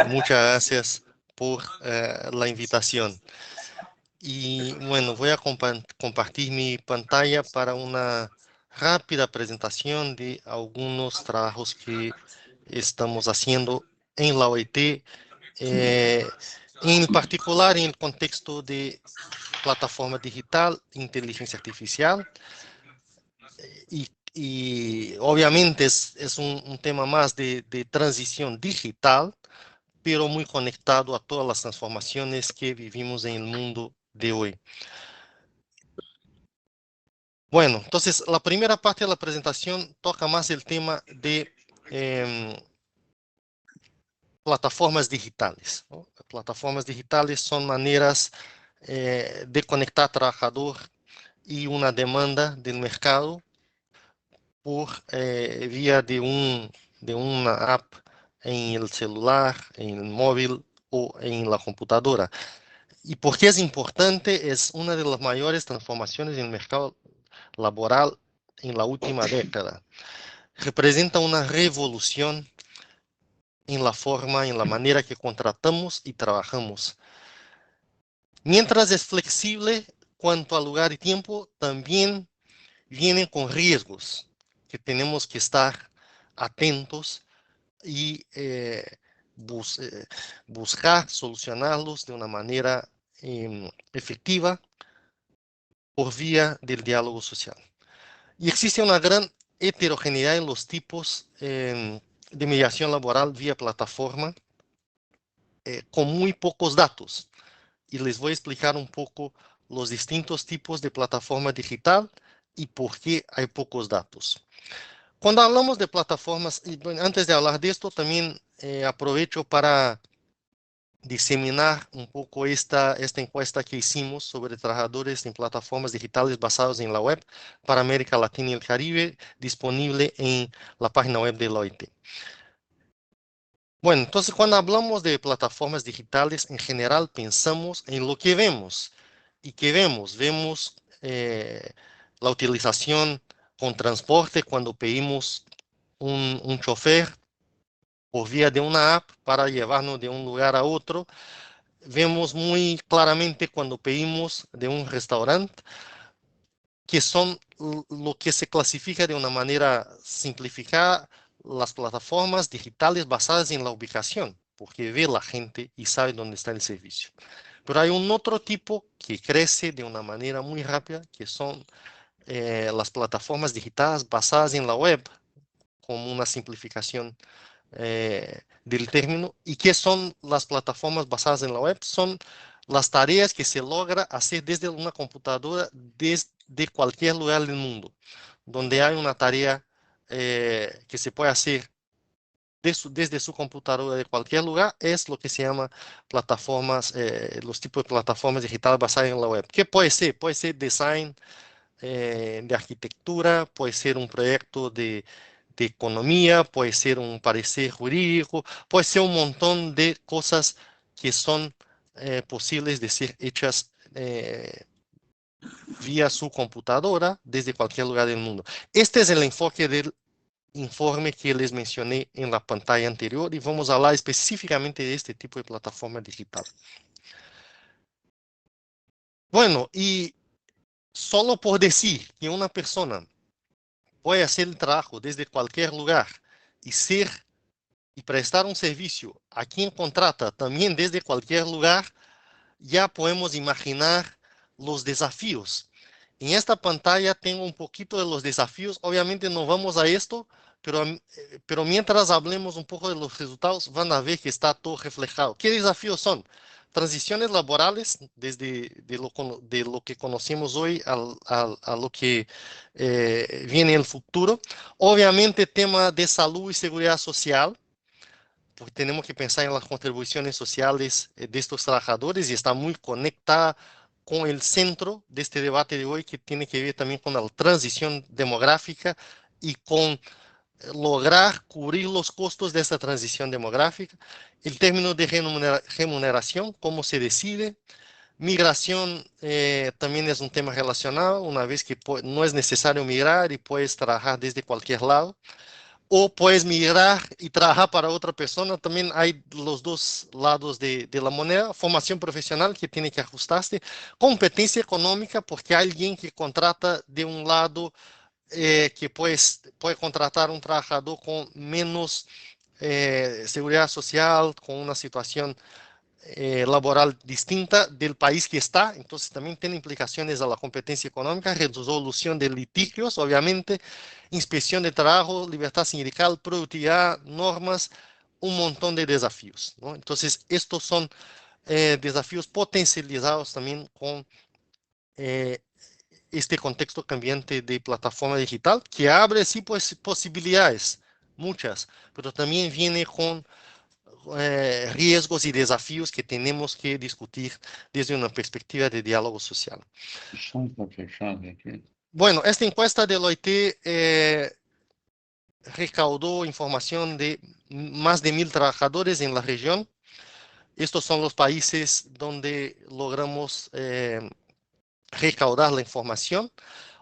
Muchas gracias por la invitación. Y bueno, voy a compartir mi pantalla para una rápida presentación de algunos trabajos que estamos haciendo en la OIT, en particular en el contexto de plataforma digital, inteligencia artificial. Y obviamente es un tema más de transición digital, pero muy conectado a todas las transformaciones que vivimos en el mundo de hoy. Bueno, entonces la primera parte de la presentación toca más el tema de plataformas digitales, ¿no? Plataformas digitales son maneras de conectar trabajador y una demanda del mercado por vía de una app en el celular, en el móvil o en la computadora. ¿Y por qué es importante? Es una de las mayores transformaciones en el mercado laboral en la última década. Representa una revolución en la forma, en la manera que contratamos y trabajamos. Mientras es flexible cuanto a lugar y tiempo, también viene con riesgos que tenemos que estar atentos y buscar solucionarlos de una manera efectiva por vía del diálogo social. Y existe una gran heterogeneidad en los tipos de mediación laboral vía plataforma con muy pocos datos. Y les voy a explicar un poco los distintos tipos de plataforma digital y por qué hay pocos datos. Cuando hablamos de plataformas, y antes de hablar de esto, también aprovecho para diseminar un poco esta encuesta que hicimos sobre trabajadores en plataformas digitales basadas en la web para América Latina y el Caribe, disponible en la página web de la OIT. Bueno, entonces cuando hablamos de plataformas digitales, en general pensamos en lo que vemos. ¿Y qué vemos? Vemos la utilización con transporte cuando pedimos un chofer por vía de una app para llevarnos de un lugar a otro. Vemos muy claramente cuando pedimos de un restaurante, que son lo que se clasifica de una manera simplificada las plataformas digitales basadas en la ubicación, porque ve la gente y sabe dónde está el servicio. Pero hay un otro tipo que crece de una manera muy rápida, que son las plataformas digitales basadas en la web, como una simplificación del término. ¿Y qué son las plataformas basadas en la web? Son las tareas que se logra hacer desde una computadora desde cualquier lugar del mundo, donde hay una tarea que se puede hacer desde su computadora de cualquier lugar, es lo que se llama plataformas, los tipos de plataformas digitales basadas en la web. ¿Qué puede ser? Puede ser design de arquitectura, puede ser un proyecto de economía, puede ser un parecer jurídico, puede ser un montón de cosas que son posibles de ser hechas vía su computadora desde cualquier lugar del mundo. Este es el enfoque del informe que les mencioné en la pantalla anterior y vamos a hablar específicamente de este tipo de plataforma digital. Bueno, y solo por decir que una persona puede hacer el trabajo desde cualquier lugar y ser y prestar un servicio a quien contrata también desde cualquier lugar, ya podemos imaginar los desafíos. En esta pantalla tengo un poquito de los desafíos. Obviamente no vamos a esto, pero mientras hablemos un poco de los resultados, van a ver que está todo reflejado. ¿Qué desafíos son? Transiciones laborales, desde de lo que conocemos hoy a lo que viene en el futuro. Obviamente, tema de salud y seguridad social, porque tenemos que pensar en las contribuciones sociales de estos trabajadores y está muy conectada con el centro de este debate de hoy, que tiene que ver también con la transición demográfica y con lograr cubrir los costos de esta transición demográfica. El término de remuneración, cómo se decide. Migración también es un tema relacionado, una vez que no es necesario migrar y puedes trabajar desde cualquier lado. o puedes migrar y trabajar para otra persona. También hay los dos lados de la moneda. Formación profesional que tiene que ajustarse. Competencia económica porque hay alguien que contrata de un lado que puede contratar un trabajador con menos seguridad social, con una situación laboral distinta del país que está, entonces también tiene implicaciones a la competencia económica, resolución de litigios, obviamente, inspección de trabajo, libertad sindical, productividad, normas, un montón de desafíos, ¿no? Entonces, estos son desafíos potencializados también con eh, este contexto cambiante de plataforma digital, que abre sí pues, posibilidades, muchas, pero también viene con riesgos y desafíos que tenemos que discutir desde una perspectiva de diálogo social. Só para fechar aqui. Bueno, esta encuesta de Deloitte recaudó información de más de 1.000 trabajadores en la región. Estos son los países donde logramos recaudar la información.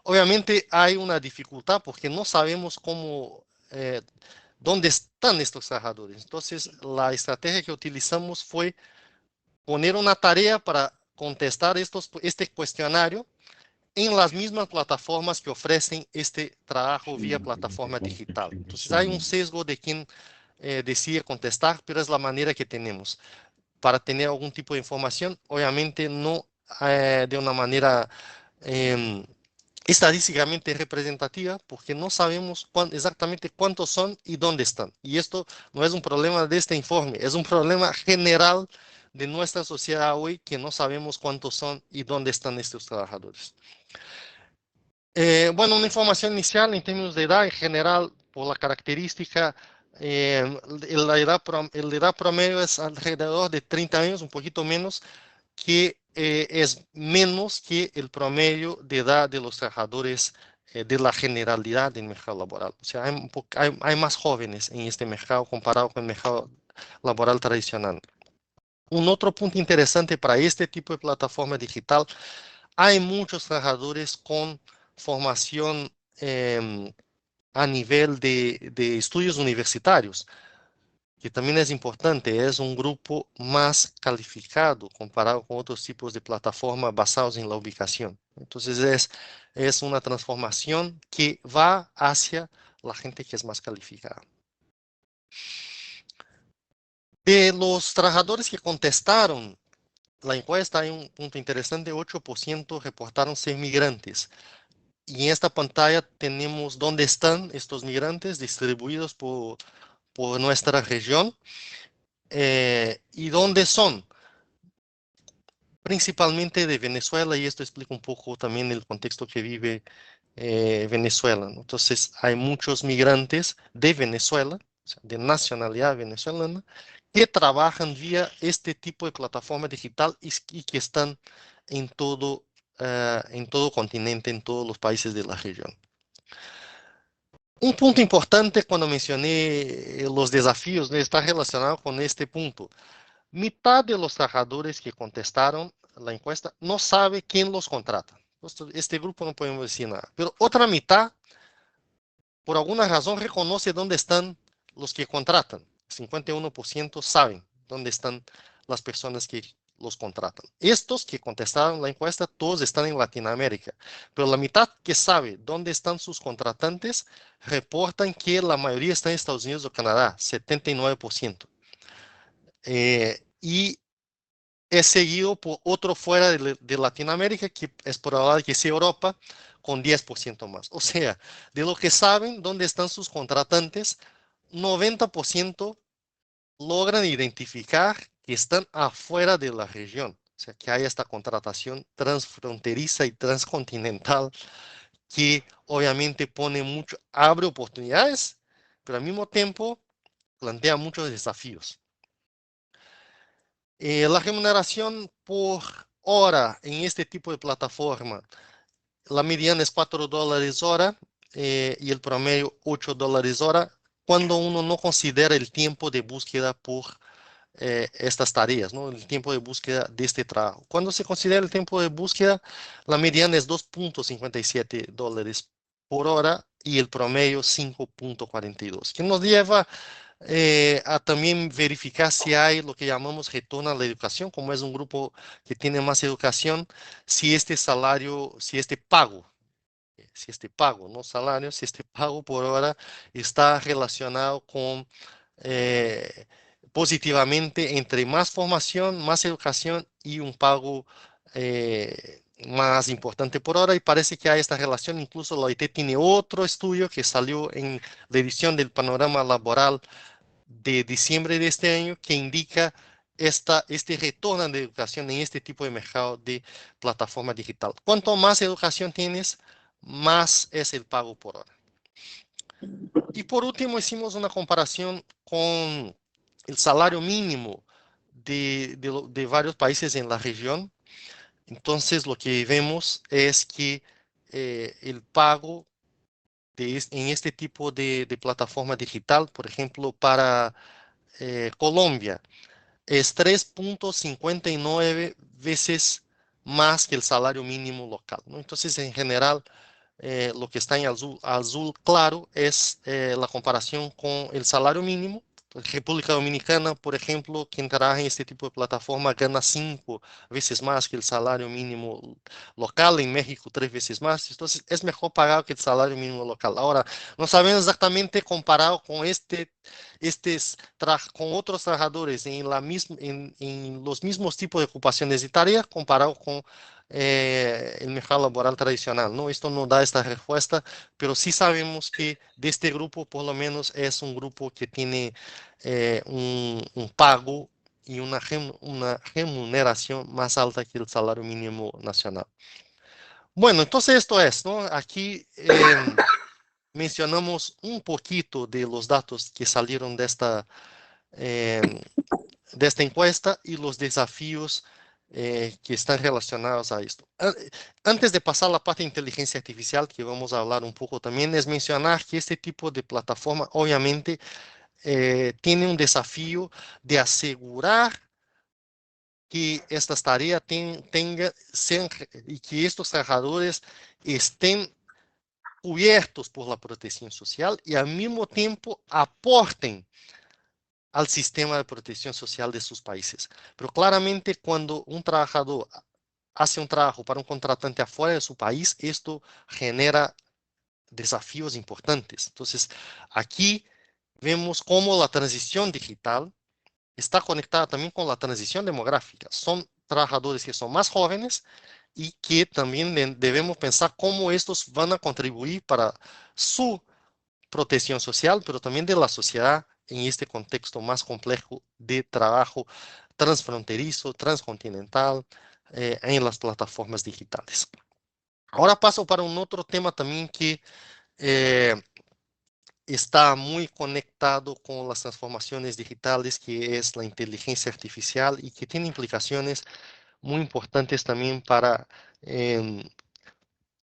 Obviamente hay una dificultad porque no sabemos cómo, dónde están estos trabajadores. Entonces, la estrategia que utilizamos fue poner una tarea para contestar este cuestionario en las mismas plataformas que ofrecen este trabajo vía plataforma digital. Entonces hay un sesgo de quien decide contestar, pero es la manera que tenemos para tener algún tipo de información, obviamente no de una manera eh, estadísticamente representativa, porque no sabemos exactamente cuántos son y dónde están. Y esto no es un problema de este informe, es un problema general de nuestra sociedad hoy, que no sabemos cuántos son y dónde están estos trabajadores. Bueno, una información inicial en términos de edad en general, por la característica, la edad promedio es alrededor de 30 años, un poquito menos, que es menos que el promedio de edad de los trabajadores de la generalidad del mercado laboral. O sea, hay más jóvenes en este mercado comparado con el mercado laboral tradicional. Un otro punto interesante para este tipo de plataforma digital, hay muchos trabajadores con formación a nivel de estudios universitarios, que también es importante, es un grupo más calificado comparado con otros tipos de plataformas basados en la ubicación. Entonces es una transformación que va hacia la gente que es más calificada. De los trabajadores que contestaron la encuesta, hay un punto interesante: 8% reportaron ser migrantes. Y en esta pantalla tenemos dónde están estos migrantes distribuidos por nuestra región y dónde son. Principalmente de Venezuela, y esto explica un poco también el contexto que vive Venezuela, ¿no? Entonces, hay muchos migrantes de Venezuela, o sea, de nacionalidad venezolana, que trabajan vía este tipo de plataforma digital y que están en todo continente, en todos los países de la región. Un punto importante cuando mencioné los desafíos, ¿no?, está relacionado con este punto. Mitad de los trabajadores que contestaron la encuesta no sabe quién los contrata. Este grupo no podemos decir nada. Pero otra mitad, por alguna razón, reconoce dónde están los que contratan. 51% saben dónde están las personas que los contratan. Estos que contestaron la encuesta, todos están en Latinoamérica. Pero la mitad que sabe dónde están sus contratantes, reportan que la mayoría está en Estados Unidos o Canadá, 79%. Y es seguido por otro fuera de Latinoamérica, que es probable que sea Europa, con 10% más. O sea, de lo que saben dónde están sus contratantes, 90% logran identificar que están afuera de la región. O sea, que hay esta contratación transfronteriza y transcontinental que obviamente pone mucho, abre oportunidades, pero al mismo tiempo plantea muchos desafíos. La remuneración por hora en este tipo de plataforma, la mediana es $4 hora y el promedio $8 hora, cuando uno no considera el tiempo de búsqueda por estas tareas, ¿no?, el tiempo de búsqueda de este trabajo. Cuando se considera el tiempo de búsqueda, la mediana es $2.57 por hora y el promedio 5.42, que nos lleva a también verificar si hay lo que llamamos retorno a la educación, como es un grupo que tiene más educación, si este salario, si este pago, no salario, si este pago por hora está relacionado con eh, positivamente entre más formación, más educación y un pago más importante por hora. Y parece que hay esta relación. Incluso la OIT tiene otro estudio que salió en la edición del Panorama Laboral de diciembre de este año que indica este retorno de educación en este tipo de mercado de plataforma digital. Cuanto más educación tienes, más es el pago por hora. Y por último, hicimos una comparación con el salario mínimo de varios países en la región. Entonces, lo que vemos es que el pago en este tipo de plataforma digital, por ejemplo, para Colombia, es 3.59 veces más que el salario mínimo local, ¿no? Entonces, en general, lo que está en azul claro es la comparación con el salario mínimo. República Dominicana, por ejemplo, quien trabaja en este tipo de plataforma gana 5 veces más que el salario mínimo local, en México 3 veces más, entonces es mejor pagar que el salario mínimo local. Ahora, no sabemos exactamente comparado con con otros trabajadores en los mismos tipos de ocupaciones y tareas comparado con el mercado laboral tradicional, ¿no? Esto no da esta respuesta, pero sí sabemos que de este grupo, por lo menos, es un grupo que tiene un pago y una remuneración más alta que el salario mínimo nacional. Bueno, entonces esto es, ¿no? Aquí mencionamos un poquito de los datos que salieron em, de esta encuesta y los desafíos que están relacionados a esto. Antes de pasar a la parte de inteligencia artificial, que vamos a hablar un poco también, es mencionar que este tipo de plataforma obviamente tiene un desafío de asegurar que estas tareas y que estos trabajadores estén cubiertos por la protección social y al mismo tiempo aporten al sistema de protección social de sus países. Pero claramente cuando un trabajador hace un trabajo para un contratante afuera de su país, esto genera desafíos importantes. Entonces, aquí vemos cómo la transición digital está conectada también con la transición demográfica. Son trabajadores que son más jóvenes y que también debemos pensar cómo estos van a contribuir para su protección social, pero también de la sociedad en este contexto más complejo de trabajo transfronterizo, transcontinental, en las plataformas digitales. Ahora paso para un otro tema también que eh, está muy conectado con las transformaciones digitales, que es la inteligencia artificial y que tiene implicaciones muy importantes también para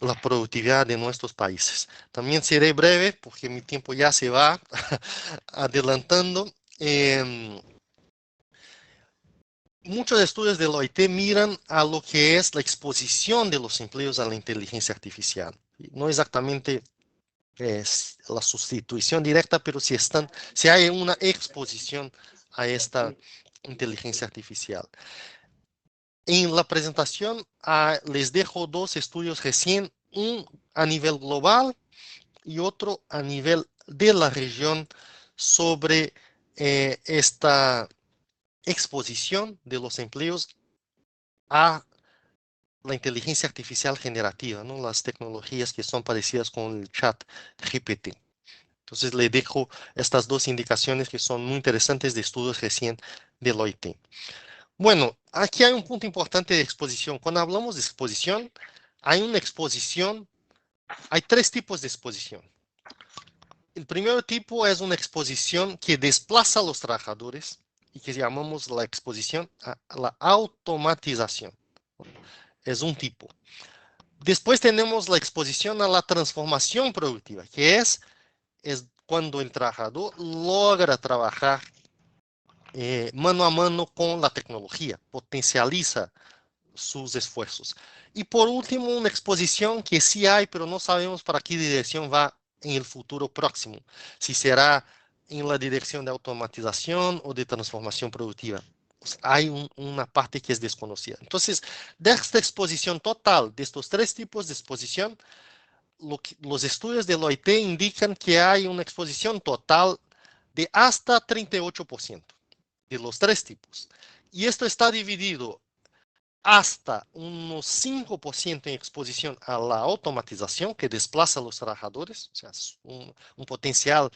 la productividad de nuestros países. También seré breve porque mi tiempo ya se va adelantando. Muchos estudios de la OIT miran a lo que es la exposición de los empleos a la inteligencia artificial. No exactamente es la sustitución directa, pero si hay una exposición a esta inteligencia artificial. En la presentación les dejo dos estudios recién, un a nivel global y otro a nivel de la región sobre esta exposición de los empleos a la inteligencia artificial generativa, ¿no? Las tecnologías que son parecidas con el chat GPT. Entonces le dejo estas dos indicaciones que son muy interesantes de estudios recién del OIT. Bueno, aquí hay un punto importante de exposición. Cuando hablamos de exposición, hay tres tipos de exposición. El primer tipo es una exposición que desplaza a los trabajadores y que llamamos la exposición a la automatización. Es un tipo. Después tenemos la exposición a la transformación productiva, que es cuando el trabajador logra trabajar mano a mano con la tecnología, potencializa sus esfuerzos. Y por último, una exposición que sí hay, pero no sabemos para qué dirección va en el futuro próximo, si será en la dirección de automatización o de transformación productiva. Hay una parte que es desconocida. Entonces, de esta exposición total, de estos tres tipos de exposición, los estudios del OIT indican que hay una exposición total de hasta 38% de los tres tipos. Y esto está dividido hasta unos 5% en exposición a la automatización que desplaza a los trabajadores, o sea, es un potencial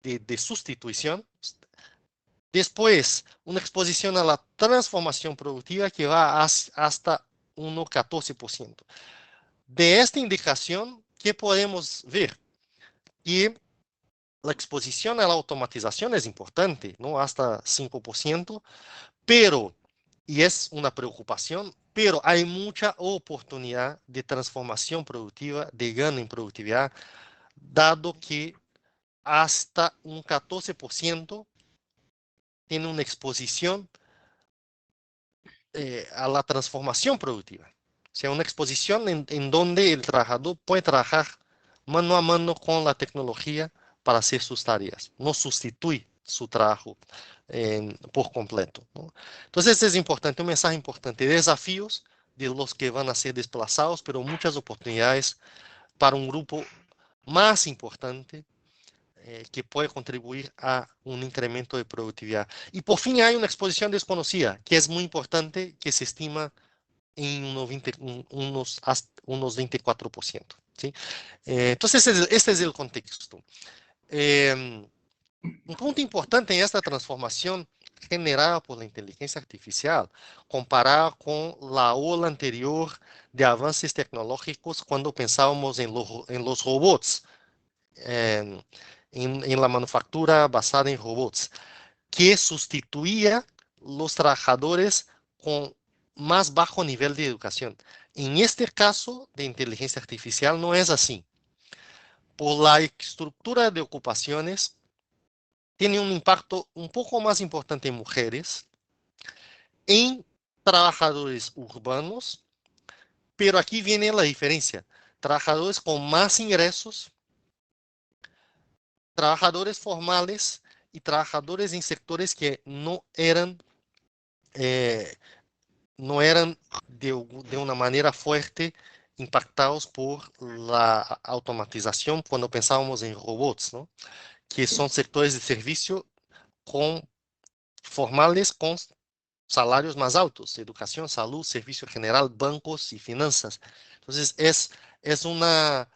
de sustitución. Después, una exposición a la transformación productiva que va hasta un 14%. De esta indicación, ¿qué podemos ver? Que la exposición a la automatización es importante, ¿no? Hasta 5%, pero, y es una preocupación, pero hay mucha oportunidad de transformación productiva, de gano en productividad, dado que hasta un 14% tiene una exposición a la transformación productiva. O sea, una exposición en donde el trabajador puede trabajar mano a mano con la tecnología para hacer sus tareas. No sustituye su trabajo por completo, ¿no? Entonces es importante, un mensaje importante, desafíos de los que van a ser desplazados, pero muchas oportunidades para un grupo más importante que puede contribuir a un incremento de productividad. Y por fin hay una exposición desconocida, que es muy importante, que se estima en unos 24%. ¿Sí? Entonces, este es el contexto. Un punto importante en esta transformación generada por la inteligencia artificial, comparada con la ola anterior de avances tecnológicos cuando pensábamos en los robots, en, en la manufactura basada en robots, que sustituía los trabajadores con más bajo nivel de educación. En este caso de inteligencia artificial no es así. Por la estructura de ocupaciones, tiene un impacto un poco más importante en mujeres, en trabajadores urbanos, pero aquí viene la diferencia. Trabajadores con más ingresos, trabajadores formales y trabajadores en sectores que eh, no eran de una manera fuerte impactados por la automatización cuando pensábamos en robots, ¿no? Que son sectores de servicio con, formales con salarios más altos, educación, salud, servicio general, bancos y finanzas. Entonces, es una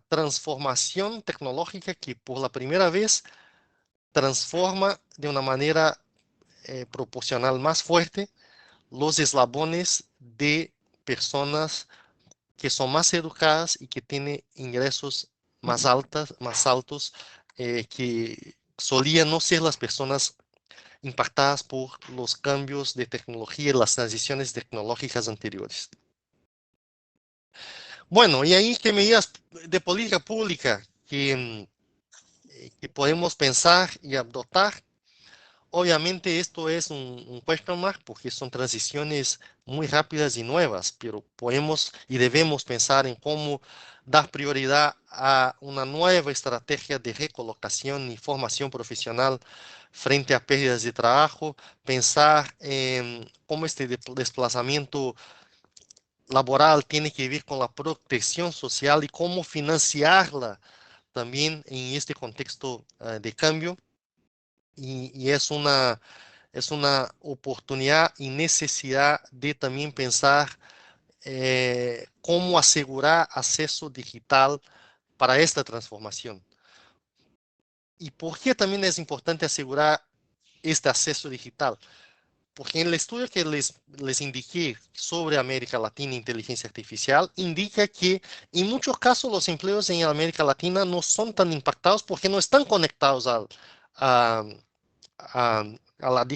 transformación tecnológica que por la primera vez transforma de una manera proporcional más fuerte los eslabones de personas que son más educadas y que tienen ingresos más altos, que solían no ser las personas impactadas por los cambios de tecnología y las transiciones tecnológicas anteriores. Bueno, y ahí qué medidas de política pública que podemos pensar y adoptar. Obviamente esto es un question mark porque son transiciones muy rápidas y nuevas, pero podemos y debemos pensar en cómo dar prioridad a una nueva estrategia de recolocación y formación profesional frente a pérdidas de trabajo, pensar en cómo este desplazamiento laboral tiene que ver con la protección social y cómo financiarla también en este contexto de cambio. Y es una oportunidad y necesidad de también pensar cómo asegurar acceso digital para esta transformación. ¿Y por qué también es importante asegurar este acceso digital? Porque en el estudio que les indiqué sobre América Latina e inteligencia artificial, indica que en muchos casos los empleos en América Latina no son tan impactados porque no están conectados a, a, a la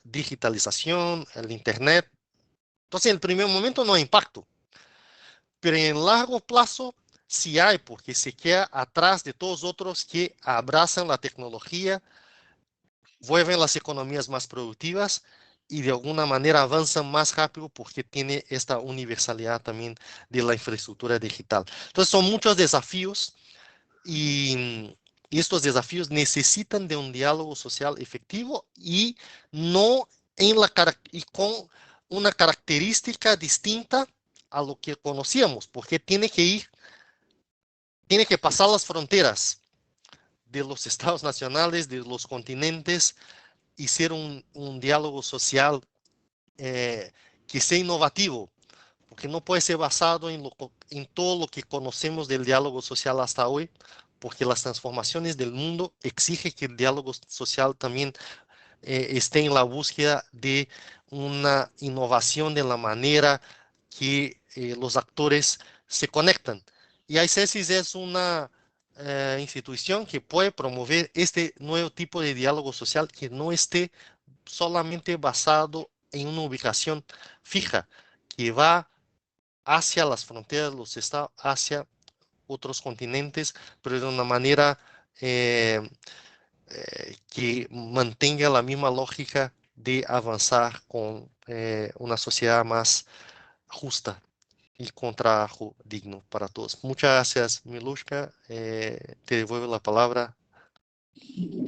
digitalización, el Internet. Entonces, en el primer momento no hay impacto, pero en el largo plazo sí hay, porque se queda atrás de todos otros que abrazan la tecnología, vuelven las economías más productivas y de alguna manera avanzan más rápido porque tiene esta universalidad también de la infraestructura digital. Entonces son muchos desafíos y estos desafíos necesitan de un diálogo social efectivo y no y con una característica distinta a lo que conocíamos, porque tiene que pasar las fronteras de los estados nacionales, de los continentes y ser un diálogo social que sea innovativo, porque no puede ser basado en todo lo que conocemos del diálogo social hasta hoy, porque las transformaciones del mundo exigen que el diálogo social también esté en la búsqueda de una innovación de la manera que los actores se conectan. Y ICESIS es una institución que puede promover este nuevo tipo de diálogo social que no esté solamente basado en una ubicación fija, que va hacia las fronteras de los estados, hacia otros continentes, pero de una manera eh, que mantenga la misma lógica de avanzar con una sociedad más justa y con trabajo digno para todos. Muchas gracias, Milushka. Te devuelvo la palabra.